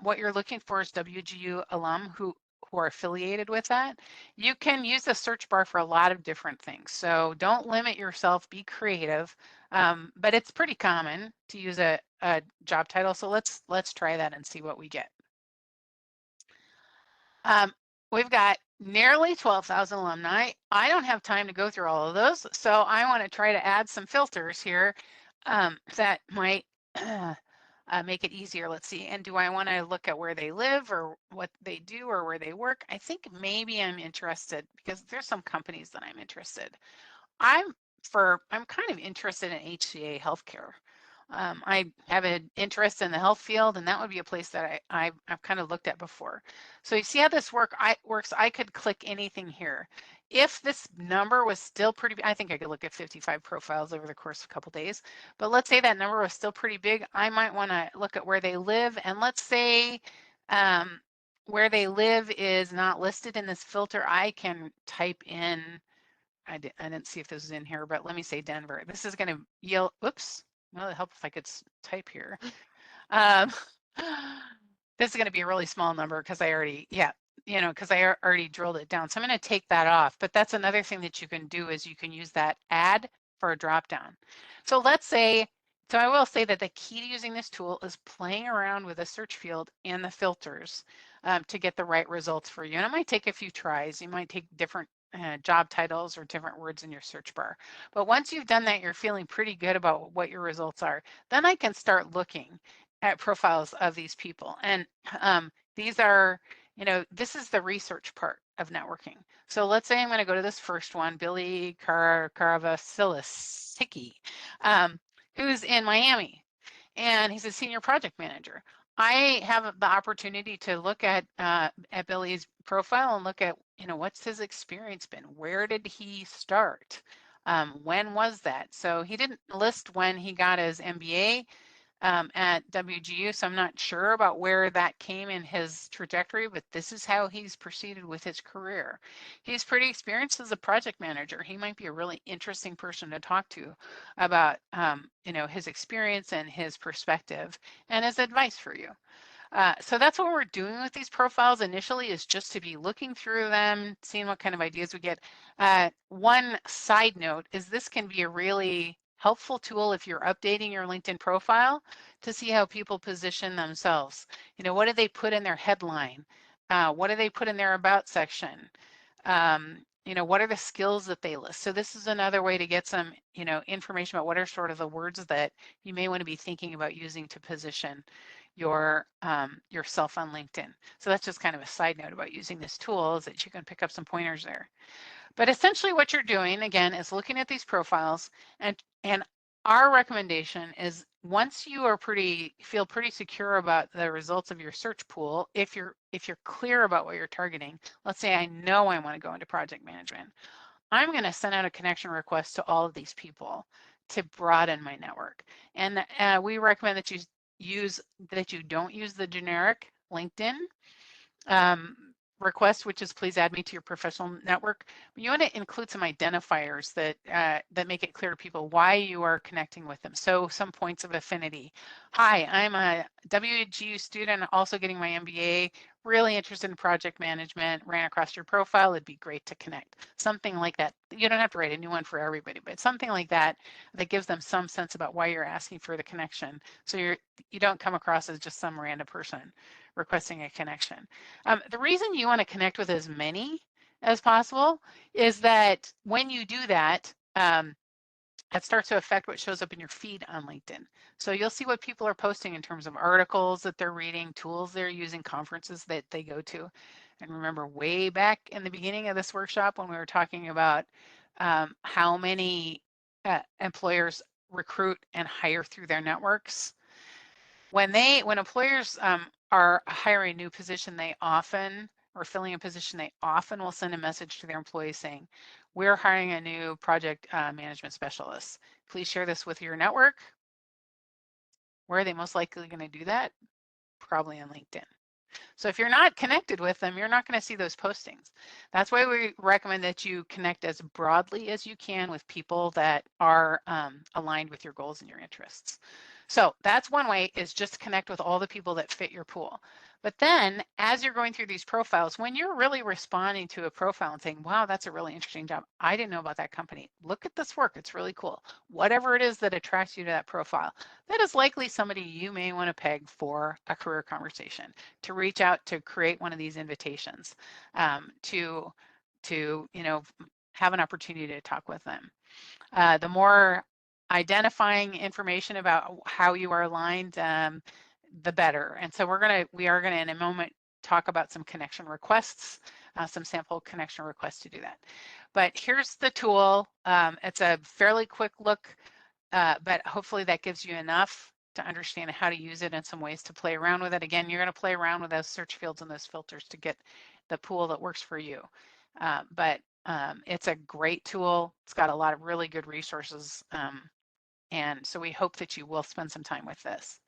S1: What you're looking for is WGU alum who are affiliated with that. You can use the search bar for a lot of different things. So don't limit yourself, be creative. But it's pretty common to use a job title. So let's try that and see what we get. We've got nearly 12,000 alumni. I don't have time to go through all of those, so I want to try to add some filters here that might make it easier. Let's see. And do I want to look at where they live or what they do or where they work? I think maybe I'm interested because there's some companies that I'm interested. I'm kind of interested in HCA healthcare. I have an interest in the health field, and that would be a place that I've kind of looked at before. So you see how this works? I could click anything here. If this number was still pretty, I think I could look at 55 profiles over the course of a couple days. But let's say that number was still pretty big. I might want to look at where they live, and let's say where they live is not listed in this filter. I can type in. I didn't see if this is in here, but let me say Denver. This is going to yield. Oops. Well, it helped if I could type here. Um, this is going to be a really small number because I already, yeah, because I already drilled it down. So I'm going to take that off. But that's another thing that you can do is you can use that add for a drop down. So let's say, so I will say that the key to using this tool is playing around with the search field and the filters to get the right results for you. And it might take a few tries. You might take different job titles or different words in your search bar. But once you've done that, you're feeling pretty good about what your results are. Then I can start looking at profiles of these people. And these are, this is the research part of networking. So let's say I'm going to go to this first one, Billy Caravasilis Hickey, who's in Miami, and he's a senior project manager. I have the opportunity to look at Billy's profile and look at, what's his experience been? Where did he start? When was that? So he didn't list when he got his MBA at WGU, so I'm not sure about where that came in his trajectory, but this is how he's proceeded with his career. He's pretty experienced as a project manager. He might be a really interesting person to talk to about, his experience and his perspective and his advice for you. So that's what we're doing with these profiles initially is just to be looking through them, seeing what kind of ideas we get. One side note is this can be a really helpful tool if you're updating your LinkedIn profile to see how people position themselves. What do they put in their headline? What do they put in their about section? What are the skills that they list? So this is another way to get some, information about what are sort of the words that you may want to be thinking about using to position yourself on LinkedIn. So that's just kind of a side note about using this tool is that you can pick up some pointers there. But essentially what you're doing, again, is looking at these profiles and our recommendation is once you are feel pretty secure about the results of your search pool, if you're clear about what you're targeting, let's say I know I want to go into project management, I'm going to send out a connection request to all of these people to broaden my network. And we recommend that you don't use the generic LinkedIn request, which is please add me to your professional network. But you want to include some identifiers that make it clear to people why you are connecting with them. So some points of affinity. Hi, I'm a WGU student, also getting my MBA, really interested in project management, ran across your profile, it'd be great to connect. Something like that. You don't have to write a new one for everybody, but something like that that gives them some sense about why you're asking for the connection. So you don't come across as just some random person requesting a connection. The reason you want to connect with as many as possible is that when you do that, it starts to affect what shows up in your feed on LinkedIn. So you'll see what people are posting in terms of articles that they're reading, tools they're using, conferences that they go to. And remember way back in the beginning of this workshop when we were talking about how many employers recruit and hire through their networks. When employers are hiring a new position, or filling a position, they often will send a message to their employees saying, we're hiring a new project management specialist. Please share this with your network. Where are they most likely going to do that? Probably on LinkedIn. So if you're not connected with them, you're not going to see those postings. That's why we recommend that you connect as broadly as you can with people that are aligned with your goals and your interests. So that's one way, is just connect with all the people that fit your pool. But then as you're going through these profiles, when you're really responding to a profile and saying, wow, that's a really interesting job. I didn't know about that company. Look at this work. It's really cool. Whatever it is that attracts you to that profile, that is likely somebody you may want to peg for a career conversation, to reach out, to create one of these invitations, to have an opportunity to talk with them. The more identifying information about how you are aligned, the better. And so we are gonna in a moment talk about some connection requests, some sample connection requests to do that. But here's the tool. It's a fairly quick look, but hopefully that gives you enough to understand how to use it and some ways to play around with it. Again, you're gonna play around with those search fields and those filters to get the pool that works for you. But it's a great tool. It's got a lot of really good resources. And so we hope that you will spend some time with this.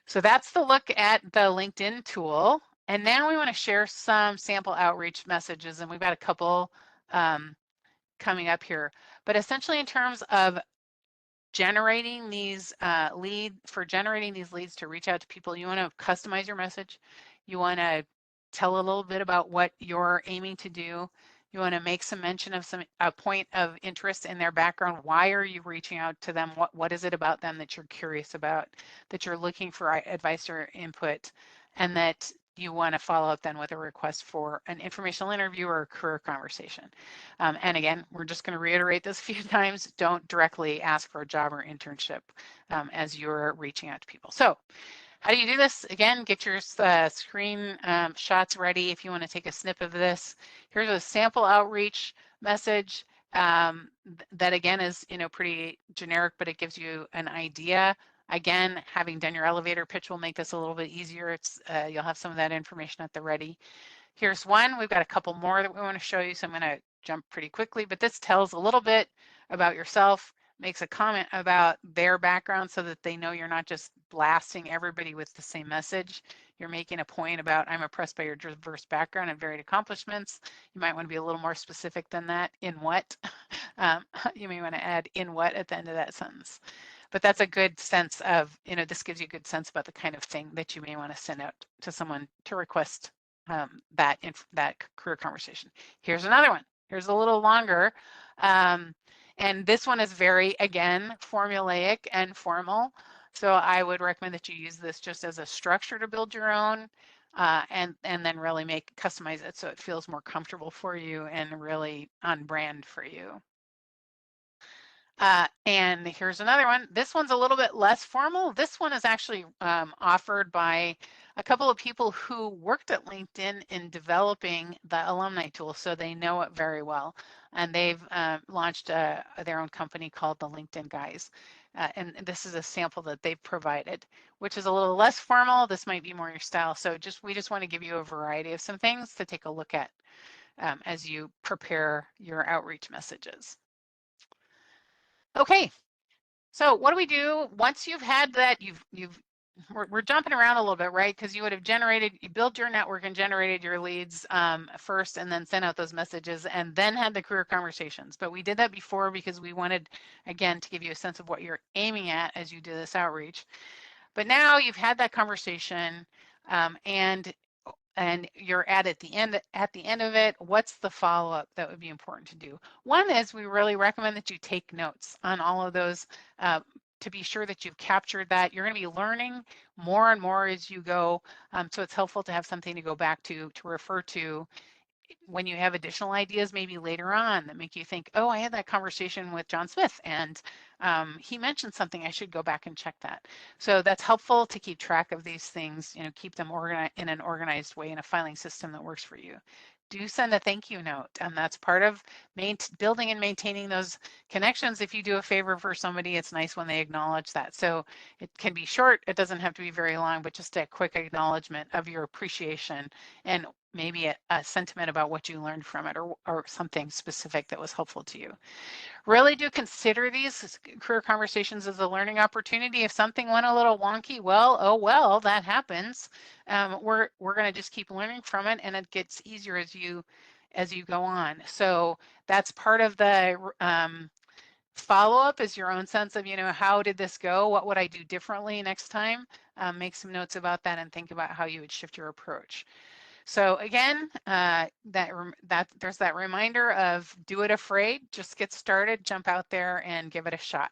S1: So that's the look at the LinkedIn tool. And now we want to share some sample outreach messages, and we've got a couple coming up here. But essentially in terms of generating these leads to reach out to people, you want to customize your message. You want to tell a little bit about what you're aiming to do. You want to make some mention of a point of interest in their background. Why are you reaching out to them? What is it about them that you're curious about, that you're looking for advice or input, and that you want to follow up then with a request for an informational interview or a career conversation. And again, we're just going to reiterate this a few times. Don't directly ask for a job or internship as you're reaching out to people. So how do you do this? Again, get your screen shots ready if you want to take a snip of this. Here's a sample outreach message that again is pretty generic, but it gives you an idea. Again, having done your elevator pitch will make this a little bit easier. You'll have some of that information at the ready. Here's one. We've got a couple more that we want to show you, so I'm going to jump pretty quickly, but this tells a little bit about yourself, makes a comment about their background so that they know you're not just blasting everybody with the same message. You're making a point about, I'm impressed by your diverse background and varied accomplishments. You might want to be a little more specific than that. In what? You may want to add in what at the end of that sentence. But that's a good sense of, this gives you a good sense about the kind of thing that you may want to send out to someone to request that career conversation. Here's another one. Here's a little longer. And this one is very, again, formulaic and formal. So I would recommend that you use this just as a structure to build your own and then really customize it so it feels more comfortable for you and really on brand for you. And here's another one. This one's a little bit less formal. This one is actually offered by a couple of people who worked at LinkedIn in developing the alumni tool, so they know it very well. And they've launched their own company called the LinkedIn Guys. And this is a sample that they've provided, which is a little less formal. This might be more your style. So we just want to give you a variety of some things to take a look at as you prepare your outreach messages. Okay, so what do we do once you've had that? We're jumping around a little bit, right? Because you built your network and generated your leads first, and then sent out those messages, and then had the career conversations. But we did that before because we wanted, again, to give you a sense of what you're aiming at as you do this outreach. But now you've had that conversation, and you're at the end of it, what's the follow-up that would be important to do? One is we really recommend that you take notes on all of those to be sure that you've captured that. You're going to be learning more and more as you go, so it's helpful to have something to go back to refer to when you have additional ideas maybe later on that make you think, oh, I had that conversation with John Smith and he mentioned something, I should go back and check that. So that's helpful to keep track of these things, keep them in an organized way in a filing system that works for you. Do send a thank you note, and that's part of building and maintaining those connections. If you do a favor for somebody, it's nice when they acknowledge that. So it can be short, it doesn't have to be very long, but just a quick acknowledgement of your appreciation and maybe a sentiment about what you learned from it or something specific that was helpful to you. Really do consider these career conversations as a learning opportunity. If something went a little wonky, well, oh well, that happens. We're going to just keep learning from it, and it gets easier as you go on. So that's part of the Follow-up is your own sense of, how did this go? What would I do differently next time? Make some notes about that and think about how you would shift your approach. So again, there's that reminder of do it afraid, just get started, jump out there and give it a shot.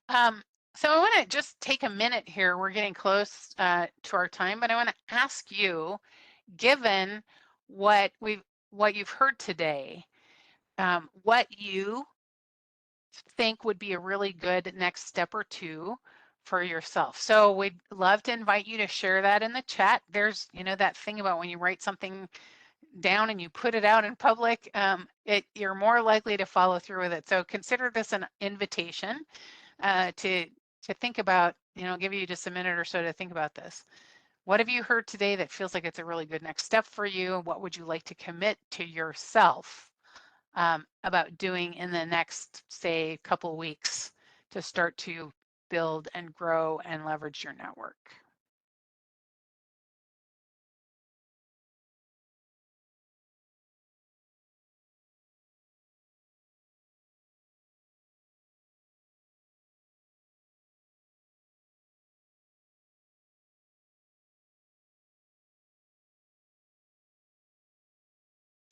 S1: So I want to just take a minute here. We're getting close to our time, but I want to ask you, given what you've heard today, what you think would be a really good next step or two for yourself. So we'd love to invite you to share that in the chat. There's, that thing about when you write something down and you put it out in public, you're more likely to follow through with it. So consider this an invitation to think about, give you just a minute or so to think about this. What have you heard today that feels like it's a really good next step for you? What would you like to commit to yourself about doing in the next, say, couple weeks to start to build and grow and leverage your network?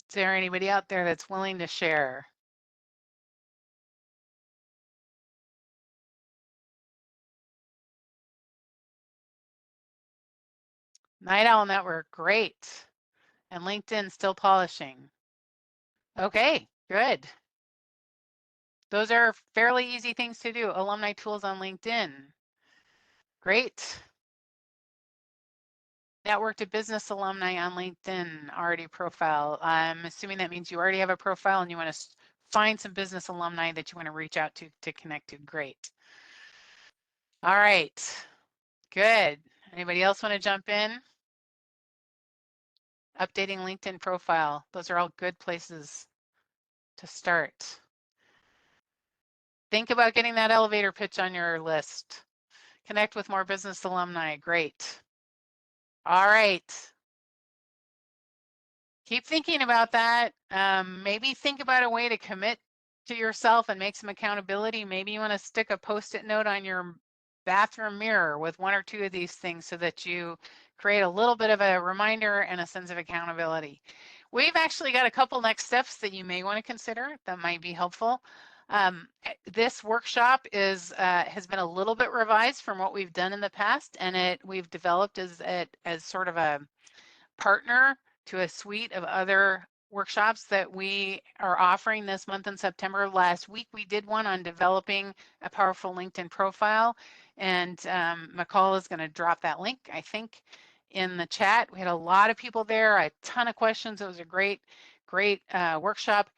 S1: Is there anybody out there that's willing to share? Night Owl Network, great. And LinkedIn still polishing. Okay, good. Those are fairly easy things to do. Alumni tools on LinkedIn. Great. Network to business alumni on LinkedIn, already profile. I'm assuming that means you already have a profile and you want to find some business alumni that you want to reach out to connect to. Great. All right, good. Anybody else want to jump in? Updating LinkedIn profile. Those are all good places to start. Think about getting that elevator pitch on your list. Connect with more business alumni. Great. All right. Keep thinking about that. Maybe think about a way to commit to yourself and make some accountability. Maybe you want to stick a Post-it note on your bathroom mirror with one or two of these things so that you create a little bit of a reminder and a sense of accountability. We've actually got a couple next steps that you may want to consider that might be helpful. This workshop has been a little bit revised from what we've done in the past, and we've developed as sort of a partner to a suite of other workshops that we are offering this month in September. Last week, we did one on developing a powerful LinkedIn profile, and McCall is going to drop that link, I think, in the chat. We had a lot of people there, a ton of questions. It was a great workshop.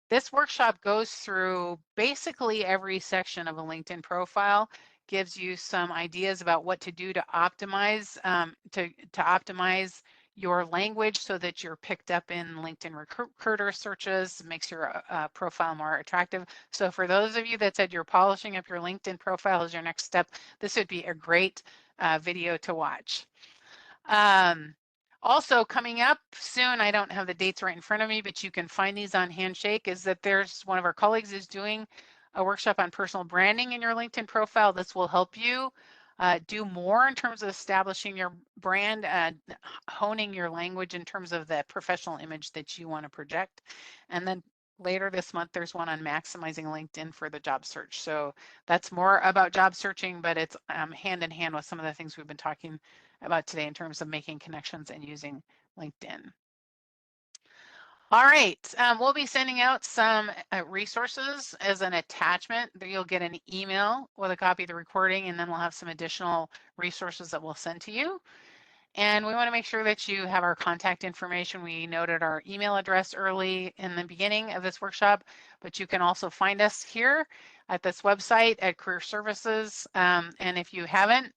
S1: This workshop goes through basically every section of a LinkedIn profile, gives you some ideas about what to do to optimize optimize your language so that you're picked up in LinkedIn recruiter searches, makes your profile more attractive. So for those of you that said you're polishing up your LinkedIn profile as your next step, this would be a great video to watch. Also coming up soon, I don't have the dates right in front of me, but you can find these on Handshake, is that there's one of our colleagues is doing a workshop on personal branding in your LinkedIn profile. This will help you do more in terms of establishing your brand, honing your language in terms of the professional image that you want to project. And then later this month, there's one on maximizing LinkedIn for the job search. So that's more about job searching, but it's hand in hand with some of the things we've been talking about today in terms of making connections and using LinkedIn. All right, we'll be sending out some resources as an attachment. You'll get an email with a copy of the recording, and then we'll have some additional resources that we'll send to you. And we want to make sure that you have our contact information. We noted our email address early in the beginning of this workshop, but you can also find us here at this website at Career Services. And if you haven't,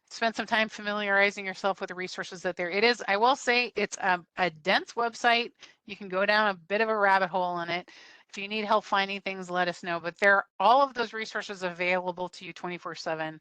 S1: spend some time familiarizing yourself with the resources that there. It is, I will say, it's a dense website. You can go down a bit of a rabbit hole in it. If you need help finding things, let us know. But there are all of those resources available to you 24/7.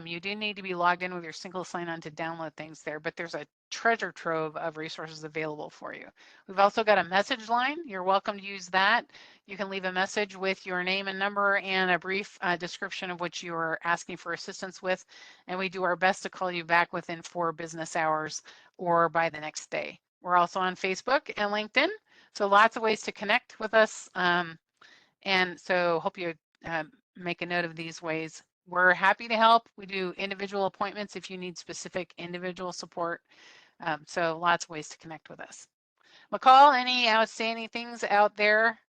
S1: You do need to be logged in with your single sign-on to download things there, but there's a treasure trove of resources available for you. We've also got a message line. You're welcome to use that. You can leave a message with your name and number and a brief description of what you are asking for assistance with, and we do our best to call you back within 4 business hours or by the next day. We're also on Facebook and LinkedIn, so lots of ways to connect with us, and so hope you make a note of these ways. We're happy to help. We do individual appointments if you need specific individual support. So lots of ways to connect with us. McCall, any outstanding things out there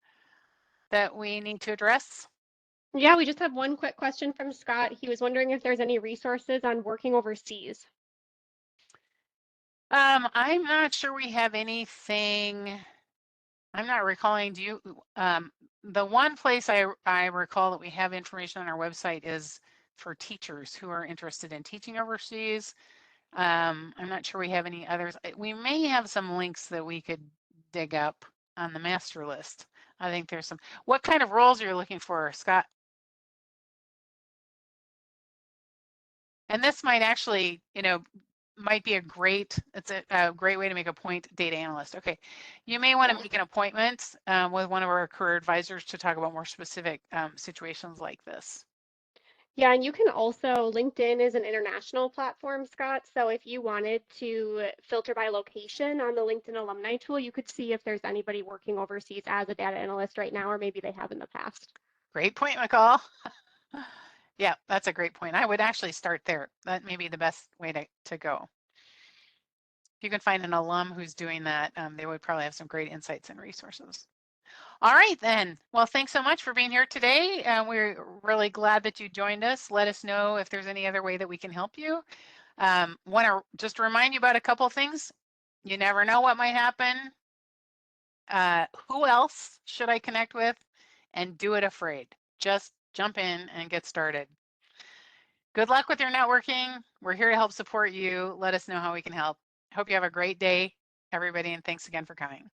S1: that we need to address?
S2: Yeah, we just have one quick question from Scott. He was wondering if there's any resources on working overseas.
S1: I'm not sure we have anything. I'm not recalling. Do you? The one place I recall that we have information on our website is for teachers who are interested in teaching overseas. I'm not sure we have any others. We may have some links that we could dig up on the master list. I think there's some. What kind of roles are you looking for, Scott? And this might actually, might be it's a great way to make a point, data analyst. Okay, you may want to make an appointment with one of our career advisors to talk about more specific situations like this.
S2: Yeah, and you can also, LinkedIn is an international platform, Scott. So if you wanted to filter by location on the LinkedIn alumni tool, you could see if there's anybody working overseas as a data analyst right now, or maybe they have in the past.
S1: Great point, McCall. Yeah, that's a great point. I would actually start there. That may be the best way to go. If you can find an alum who's doing that, they would probably have some great insights and resources. All right, then. Well, thanks so much for being here today. We're really glad that you joined us. Let us know if there's any other way that we can help you. Want to just remind you about a couple things. You never know what might happen. Who else should I connect with? And do it afraid. Just jump in and get started. Good luck with your networking. We're here to help support you. Let us know how we can help. Hope you have a great day, everybody, and thanks again for coming.